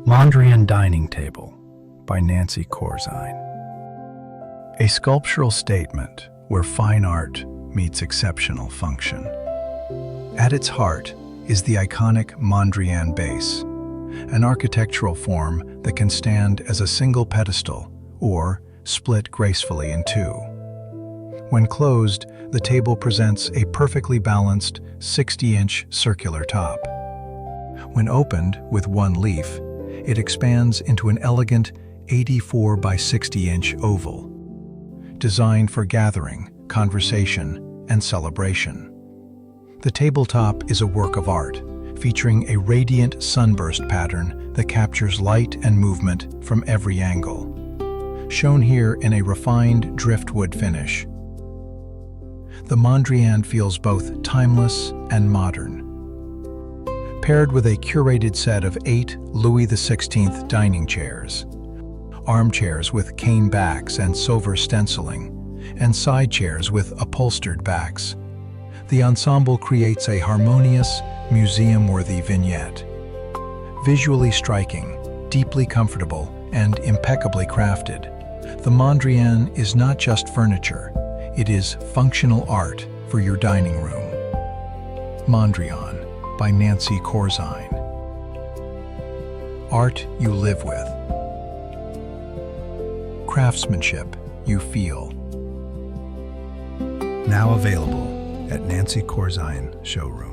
Mondrian Dining Table by Nancy Corzine. A sculptural statement where fine art meets exceptional function. At its heart is the iconic Mondrian base, an architectural form that can stand as a single pedestal or split gracefully in two. When closed, the table presents a perfectly balanced 60-inch circular top. When opened with one leaf, it expands into an elegant 84 by 60-inch oval, designed for gathering, conversation, and celebration. The tabletop is a work of art, featuring a radiant sunburst pattern that captures light and movement from every angle, shown here in a refined driftwood finish. The Mondrian feels both timeless and modern. Paired with a curated set of 8 Louis XVI dining chairs, armchairs with cane backs and silver stenciling, and side chairs with upholstered backs, the ensemble creates a harmonious, museum-worthy vignette. Visually striking, deeply comfortable, and impeccably crafted, the Mondrian is not just furniture, it is functional art for your dining room. Mondrian by Nancy Corzine. Art you live with. Craftsmanship you feel. Now available at Nancy Corzine Showroom.